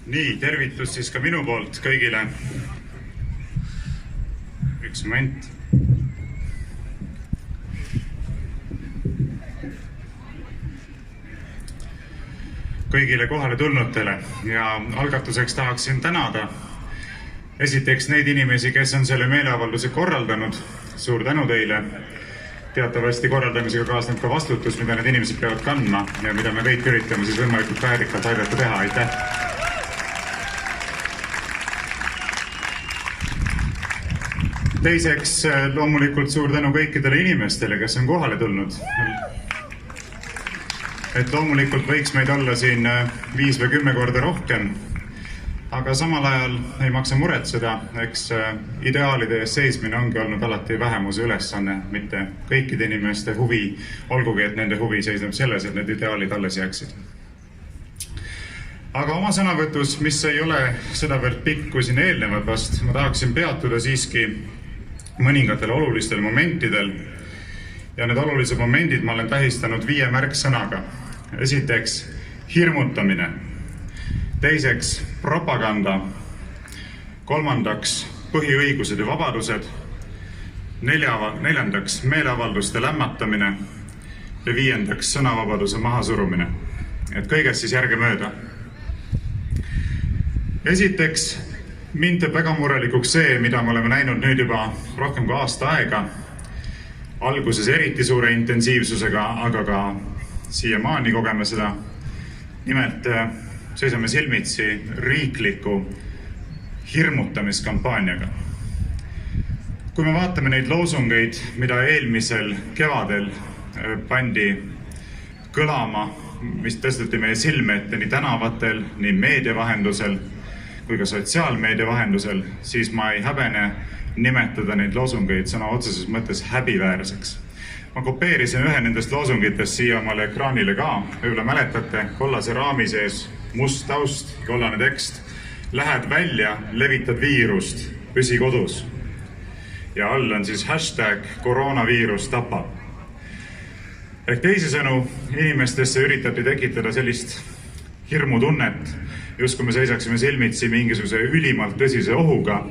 Nii, tervitus siis ka minu poolt kõigile. Üks moment. Kõigile kohale tulnutele ja algatuseks tahaksin tänada esiteks neid inimesi, kes on selle meeleavalduse korraldanud. Suur tänu teile. Teatavasti korraldamisega kaasneb ka vastutus, mida need inimesed peavad kandma ja mida me kõik üritame siis võimalikult väärikalt aidata teha. Aitäh! Teiseks loomulikult suur tänu kõikidele inimestele, kes on kohale tulnud. Et loomulikult võiks meid olla siin 5 või 10 korda rohkem, aga samal ajal ei maksa muretseda, eks ideaalide ees seismine ongi olnud alati vähemuse ülesanne, mitte kõikide inimeste huvi, olgugi et nende huvi seisneb selles, et need ideaalid alles jääksid. Aga oma sõnavõtus, mis ei ole sedavõrd pikk kui siin eelnevad vast, ma tahaksin peatuda siiski mõningatel olulistel momentidel ja need olulised momendid ma olen tähistanud 5 märksõnaga. Esiteks hirmutamine, teiseks propaganda, kolmandaks põhiõigused ja vabadused, neljandaks meeleavalduste lämmatamine ja 5. sõnavabaduse mahasurumine. Et kõigest siis järgemööda. Esiteks, mind teeb väga murelikuks see, mida me oleme näinud nüüd juba rohkem kui aasta aega. Alguses eriti suure intensiivsusega, aga ka siiamaani kogeme seda. Nimelt seisame silmitsi riikliku hirmutamiskampaaniaga. Kui me vaatame neid loosungeid, mida eelmisel kevadel pandi kõlama, mis tõsteti meie silme ette nii tänavatel, nii meedia vahendusel kui ka sotsiaalmeedia vahendusel, siis ma ei häbene nimetada neid loosungeid sõna otseses mõttes häbiväärseks. Ma kopeerisin ühe nendest loosungitest siia omale ekraanile ka. Võib-olla mäletate, kollase raami sees must taust, kollane tekst. Lähed välja, levitad viirust, püsi kodus. Ja all on siis hashtag koroonaviirus tapab. Ehk teisisõnu, inimestesse üritati tekitada sellist hirmutunnet, just kui me seisaksime silmitsi mingisuguse ülimalt tõsise ohuga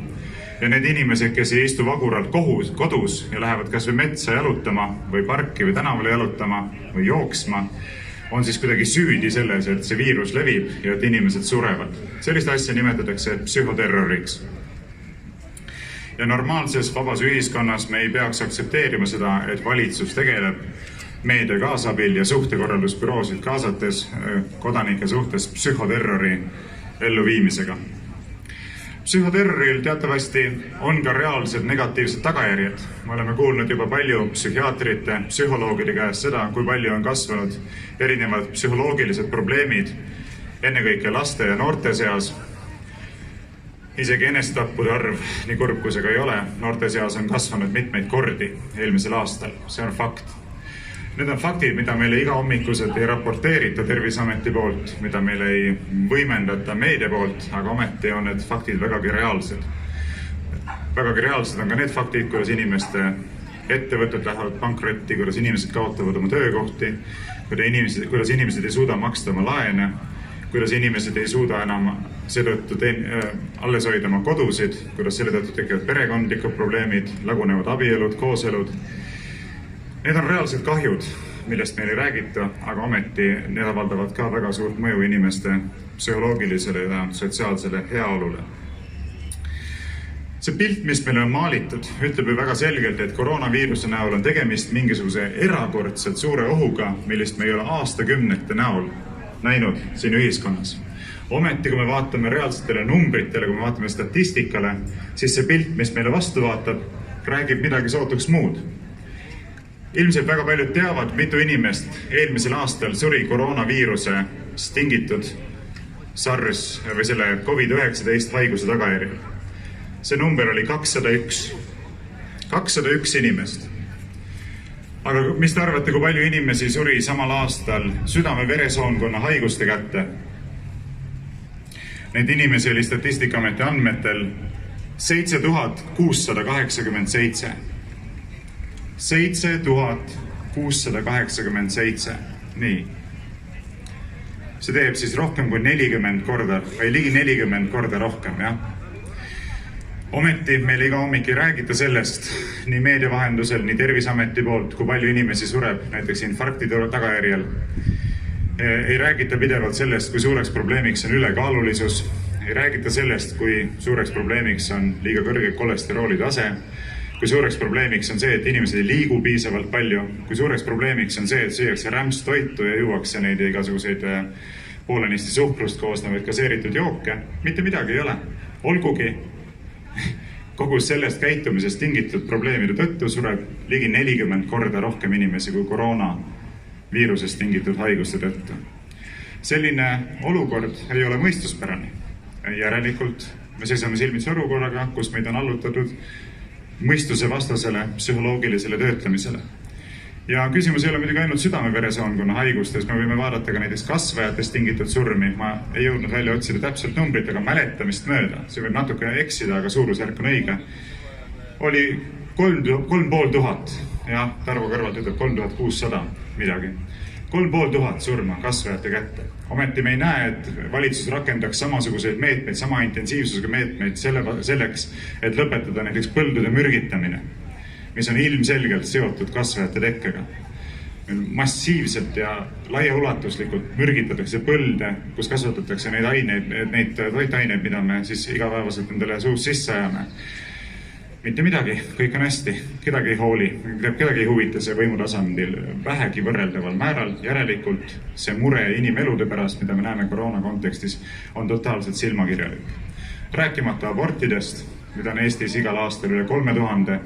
ja need inimesed, kes ei istu vaguralt kodus ja lähevad kas või metsa jalutama või parki või tänavale jalutama või jooksma, on siis kuidagi süüdi selles, et see viirus levib ja et inimesed surevad. Sellist asja nimetatakse psühhoterroriks. Ja normaalses vabas ühiskonnas me ei peaks aktsepteerima seda, et valitsus tegeleb meedia kaasabil ja suhtekorraldusbüroosid kaasates kodanike suhtes psühhoterrori elluviimisega. Psühhoterroril teatavasti on ka reaalsed negatiivsed tagajärjed. Me oleme kuulnud juba palju psühhiaatrite, psühholoogide käest seda, kui palju on kasvanud erinevad psühholoogilised probleemid, ennekõike laste ja noorte seas. Isegi enesetappude arv, nii kurb kui see ka ei ole, noorte seas on kasvanud mitmeid kordi eelmisel aastal. See on fakt. Need on faktid, mida meile iga hommikuselt ei raporteerita Terviseameti poolt, mida meile ei võimendata meedia poolt, aga ometi on need faktid vägagi reaalsed. Vägagi reaalsed on ka need faktid, kuidas inimeste ettevõtted lähevad pankrotti, kuidas inimesed kaotavad oma töökohti, kuidas inimesed ei suuda maksta oma laene, kuidas inimesed ei suuda enam seetõttu alles hoida oma kodusid, kuidas selle tõttu tekivad perekondlikud probleemid, lagunevad abielud, kooselud. Need on reaalsed kahjud, millest meil ei räägita, aga ometi need avaldavad ka väga suurt mõju inimeste psühholoogilisele ja sotsiaalsele heaolule. See pilt, mis meile on maalitud, ütleb ju väga selgelt, et koroonaviiruse näol on tegemist mingisuguse erakordselt suure ohuga, millest me ei ole aastakümnete näol näinud siin ühiskonnas. Ometi, kui me vaatame reaalsetele numbritele, kui me vaatame statistikale, siis see pilt, mis meile vastu vaatab, räägib midagi sootuks muud. Ilmselt väga paljud teavad, mitu inimest eelmisel aastal suri koroonaviiruse tingitud SARS või selle COVID-19 haiguse tagajärjel. See number oli 201. 201 inimest. Aga mis te arvate, kui palju inimesi suri samal aastal südame-veresoonkonna haiguste kätte? Neid inimesi oli Statistikaameti andmetel 7687. 7687. Nii. See teeb siis rohkem kui 40 korda või ligi 40 korda rohkem, jah. Ometi meil iga hommik ei räägita sellest nii meedia vahendusel, nii Terviseameti poolt, kui palju inimesi sureb näiteks infarkti tagajärjel. Ei räägita pidevalt sellest, kui suureks probleemiks on ülekaalulisus. Ei räägita sellest, kui suureks probleemiks on liiga kõrge kolesterooli tase. Kui suureks probleemiks on see, et inimesed ei liigu piisavalt palju. Kui suureks probleemiks on see, et süüakse rämpstoitu ja juuakse neid igasuguseid poolenisti suhkrust koosnevaid gaseeritud jooke. Mitte midagi ei ole. Olgugi kogu sellest käitumisest tingitud probleemide tõttu sureb ligi 40 korda rohkem inimesi kui koroonaviirusest tingitud haiguste tõttu. Selline olukord ei ole mõistuspärane. Järelikult me seisame silmitsi olukorraga, kus meid on allutatud mõistuse vastasele psühholoogilisele töötlemisele. Ja küsimus ei ole muidugi ainult südame-veresoonkonna haigustes, me võime vaadata ka näiteks kasvajatest tingitud surmi. Ma ei jõudnud välja otsida täpselt numbrit, aga mäletamist mööda. See võib natuke eksida, aga suurusjärk on õige. Oli 3500, ja Tarvo kõrvalt ütleb 3600 midagi. 3500 surma kasvajate kätte. Ometi me ei näe, et valitsus rakendaks samasuguseid meetmeid, sama intensiivsusega meetmeid selleks, et lõpetada näiteks põldude mürgitamine, mis on ilmselgelt seotud kasvajate tekkega. Massiivselt ja laiaulatuslikult mürgitatakse põlde, kus kasvatatakse neid toitaineid, mida me siis igapäevaselt endale suus sisse ajame. Mitte midagi, kõik on hästi, kedagi ei hooli, kedagi ei huvita see võimutasandil vähegi võrreldaval määral. Järelikult see mure inimelude pärast, mida me näeme koroona kontekstis, on totaalselt silmakirjalik. Rääkimata abortidest, mida on Eestis igal aastal üle 3000,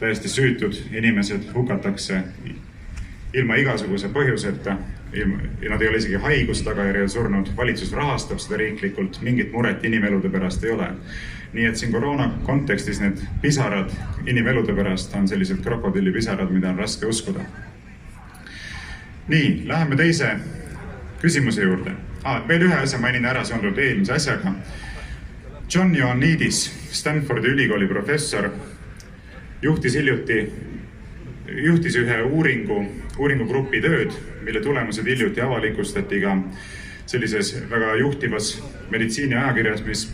täiesti süütud inimesed hukatakse ilma igasuguse põhjuseta. Nad ei ole isegi haiguse tagajärjel surnud, valitsus rahastab seda riiklikult, mingit muret inimelude pärast ei ole. Nii et siin koroona kontekstis need pisarad inimelude pärast on sellised krokodillipisarad, mida on raske uskuda. Nii, läheme teise küsimuse juurde. Veel ühe asja mainin ära seonduvalt eelmise asjaga. John Ioannidis, Stanfordi ülikooli professor, juhtis ühe uuringugrupi tööd, mille tulemused hiljuti avalikustati ka sellises väga juhtivas meditsiiniajakirjas, mis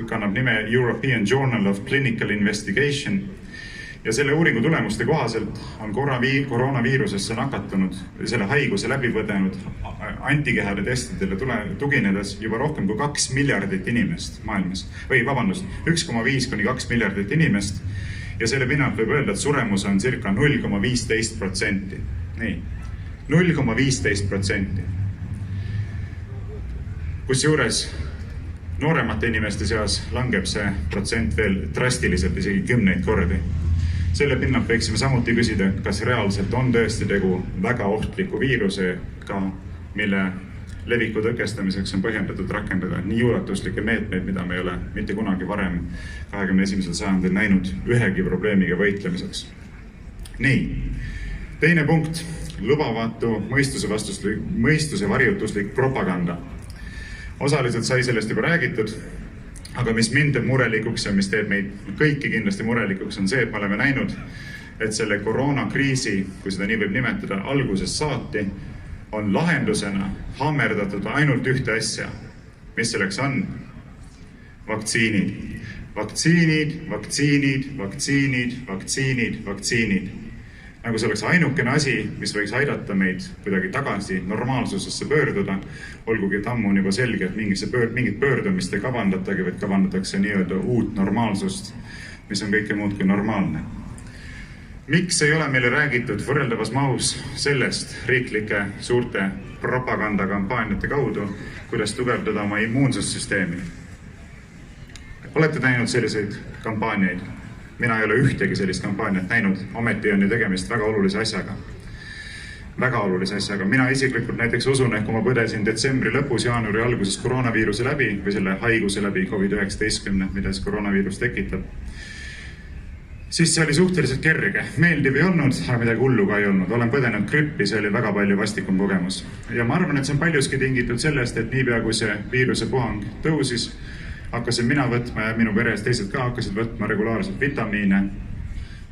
kannab nime European Journal of Clinical Investigation. Ja selle uuringu tulemuste kohaselt on koroonaviirusesse nakatunud, selle haiguse läbipõdenud antikehade testidele tuginedes juba rohkem kui 2 miljardit inimest maailmas. Või vabandust, 1,5 kuni 2 miljardit inimest. Ja selle pinnalt võib öelda, et suremus on circa 0,15%. Nii, 0,15%. Kusjuures nooremate inimeste seas langeb see protsent veel drastiliselt isegi 10 kordi. Selle pinnalt võiksime samuti küsida, kas reaalselt on tõesti tegu väga ohtliku viirusega, mille leviku tõkestamiseks on põhjendatud rakendada nii ulatuslikke meetmeid, mida me ei ole mitte kunagi varem 21. sajandil näinud ühegi probleemiga võitlemiseks. Nii, teine punkt, lubamatu mõistuse varjutuslik propaganda. Osaliselt sai sellest juba räägitud, aga mis mind teeb murelikuks ja mis teeb meid kõiki kindlasti murelikuks on see, et me oleme näinud, et selle koroonakriisi, kui seda nii võib nimetada, algusest saati, on lahendusena hammerdatud ainult ühte asja. Mis selleks on? Vaktsiinid. Vaktsiinid, vaktsiinid, vaktsiinid, vaktsiinid, vaktsiinid. Nagu see oleks ainukene asi, mis võiks aidata meid kuidagi tagasi normaalsusesse pöörduda, olgugi et ammu on juba selge, et mingit pöördumist ei kavandatagi, vaid kavandatakse nii-öelda uut normaalsust, mis on kõike muud kui normaalne. Miks ei ole meile räägitud võrreldavas mahus sellest riiklike suurte propagandakampaaniate kaudu, kuidas tugevdada oma immuunsussüsteemi? Olete näinud selliseid kampaaniaid? Mina ei ole ühtegi sellist kampaaniat näinud, ometi on ju tegemist väga olulise asjaga. Väga olulise asjaga. Mina isiklikult näiteks usun, kui ma põdesin detsembri lõpus, jaanuari alguses koroonaviiruse läbi või selle haiguse läbi COVID-19, mida see koroonaviirus tekitab, siis see oli suhteliselt kerge. Meeldiv ei olnud, aga midagi hullu ka ei olnud. Olen põdenud grippi, see oli väga palju vastikum kogemus. Ja ma arvan, et see on paljuski tingitud sellest, et niipea kui see viiruse puhang tõusis, hakkasin mina võtma ja minu peres teised ka hakkasid võtma regulaarselt vitamiine.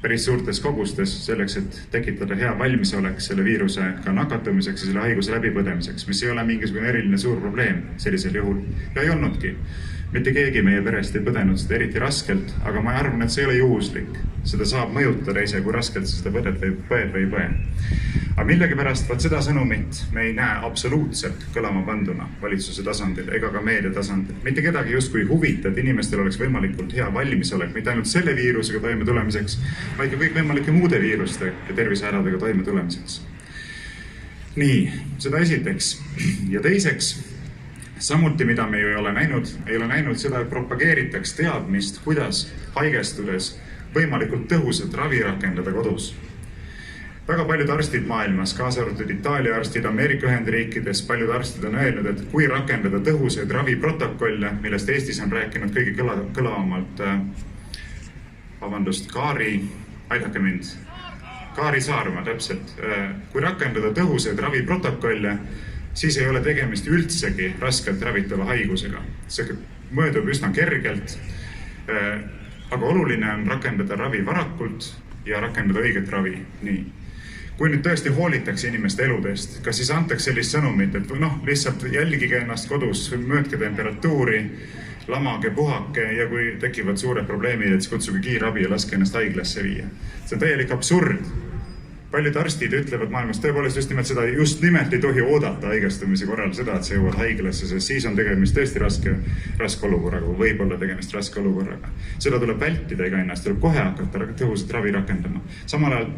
päris suurtes kogustes selleks, et tekitada hea valmisolek selle viirusega nakatumiseks ja selle haiguse läbipõdemiseks, mis ei ole mingisugune eriline suur probleem sellisel juhul. Ja ei olnudki. Mitte keegi meie perest ei põdenud seda eriti raskelt, aga ma arvan, et see ei ole juhuslik. Seda saab mõjutada ise, kui raskelt sa seda põed või ei põe. Aga millegipärast seda sõnumit me ei näe absoluutselt kõlama panduna valitsuse tasandil ega ka meedia tasandil. Mitte kedagi justkui huvita, et inimestel oleks võimalikult hea valmisolek, mitte ainult selle viirusega toime tulemiseks, vaid ka kõik võimalike muude viiruste ja tervisehädadega toime tulemiseks. Nii, seda esiteks. Ja teiseks, samuti, mida me ju ei ole näinud seda, et propageeritaks teadmist, kuidas haigestudes võimalikult tõhusat ravi rakendada kodus. Väga paljud arstid maailmas, kaasa arvatud Itaalia arstid, Ameerika Ühendriikides, paljud arstid on öelnud, et kui rakendada tõhusaid raviprotokolle, millest Eestis on rääkinud kõige kõlavamalt, Kaari Saarma täpselt, kui rakendada tõhusaid raviprotokolle, siis ei ole tegemist üldsegi raskelt ravitava haigusega. See möödub üsna kergelt, aga oluline on rakendada ravi varakult ja rakendada õiget ravi. Nii. Kui nüüd tõesti hoolitakse inimeste eludest, kas siis antakse sellist sõnumit, et lihtsalt jälgige ennast kodus, möödke temperatuuri, lamage, puhake ja kui tekivad suured probleemid, et siis kutsuge kiirabi ja laske ennast haiglasse viia. See on täielik absurd. Paljud arstid ütlevad maailmas tõepoolest just nimelt ei tohi oodata haigestumise korral seda, et sa jõuad haiglasse, sest siis on tegemist tõesti raske olukorraga, võib olla tegemist raske olukorraga. Seda tuleb vältida iga ennast, tuleb kohe hakata tõhusat ravi rakendama. Samal ajal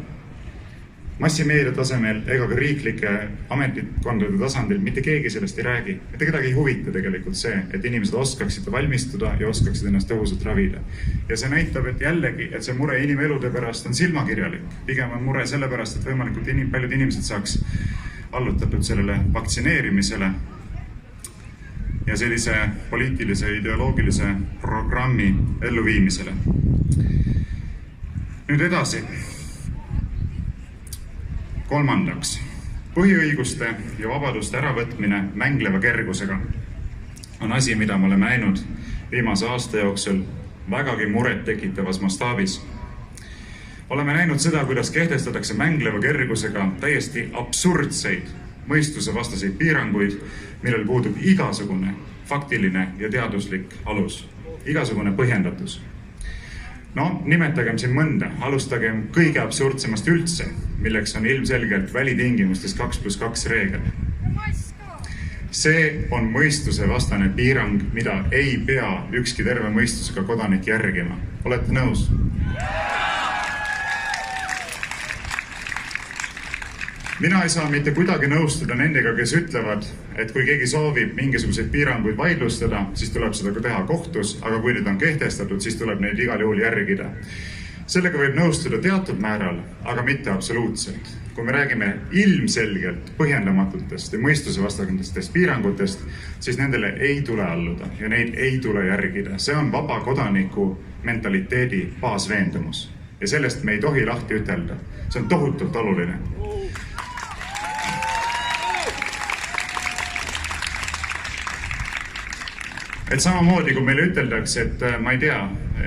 massimeedia tasemel ega ka riiklike ametitkondade tasandil mitte keegi sellest ei räägi. Mitte kedagi ei huvita tegelikult see, et inimesed oskaksid valmistuda ja oskaksid ennast tõhusalt ravida. Ja see näitab, et jällegi, et see mure inimelude pärast on silmakirjalik. Pigem on mure selle pärast, et võimalikult paljud inimesed saaks allutatud sellele vaktsineerimisele ja sellise poliitilise ideoloogilise programmi elluviimisele. Nüüd edasi. Kolmandaks, põhiõiguste ja vabaduste äravõtmine mängleva kergusega on asi, mida me oleme näinud viimase aasta jooksul vägagi muret tekitavas mastaabis. Oleme näinud seda, kuidas kehtestatakse mängleva kergusega täiesti absurdseid mõistusevastaseid piiranguid, millel puudub igasugune faktiline ja teaduslik alus, igasugune põhjendatus. Nimetagem siin mõnda, alustagem kõige absurdsemast üldse, milleks on ilmselgelt välitingimustes 2+2 reegel. See on mõistusevastane piirang, mida ei pea ükski terve mõistusega kodanik järgima. Olete nõus? Mina ei saa mitte kuidagi nõustuda nendega, kes ütlevad, et kui keegi soovib mingisuguseid piiranguid vaidlustada, siis tuleb seda teha kohtus, aga kui need on kehtestatud, siis tuleb neid igal juhul järgida. Sellega võib nõustuda teatud määral, aga mitte absoluutselt. Kui me räägime ilmselgelt põhjendamatutest ja mõistusevastastest piirangutest, siis nendele ei tule alluda ja neid ei tule järgida. See on vaba kodaniku mentaliteedi baasveendumus. Ja sellest me ei tohi lahti ütelda. See on tohutult oluline. Et samamoodi, kui meile üteldakse, et ma ei tea,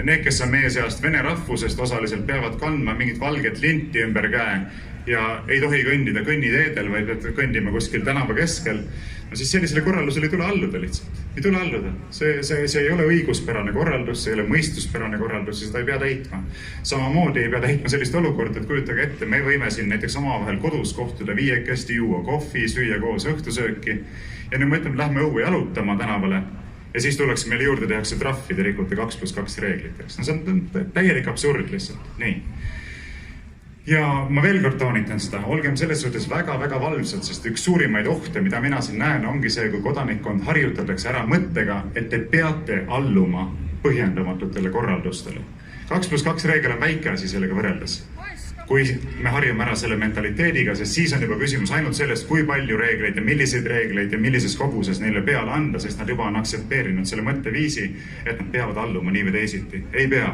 need, kes on meie seast vene rahvusest osaliselt, peavad kandma mingit valget linti ümber käe ja ei tohi kõndida kõnniteedel, vaid kõndima kuskil tänava keskel, siis sellisele korraldusele ei tule alluda lihtsalt. Ei tule alluda. See ei ole õiguspärane korraldus, see ei ole mõistuspärane korraldus ja seda ei pea täitma. Samamoodi ei pea täitma sellist olukorda, et kujutage ette, me võime siin näiteks omavahel kodus kohtuda viiekesti, juua kohvi, süüa koos õhtusööki ja nüüd mõtleme, et lähme õue jalutama tänavale. Ja siis tullakse meile juurde tehakse trahvi, te rikute 2+2 reegliteks. See on täielik absurd lihtsalt. Nii. Ja ma veel kord toonitan seda. Olgem selles suhtes väga valvsad, sest üks suurimaid ohte, mida mina siin näen, ongi see, kui kodanikkond harjutatakse ära mõttega, et te peate alluma põhjendamatutele korraldustele. 2+2 reegel on väike asi sellega võrreldes. Kui me harjume ära selle mentaliteediga, sest siis on juba küsimus ainult sellest, kui palju reegleid ja millises koguses neile peale anda, sest nad juba on aktsepteerinud selle mõtteviisi, et nad peavad alluma nii või teisiti. Ei pea.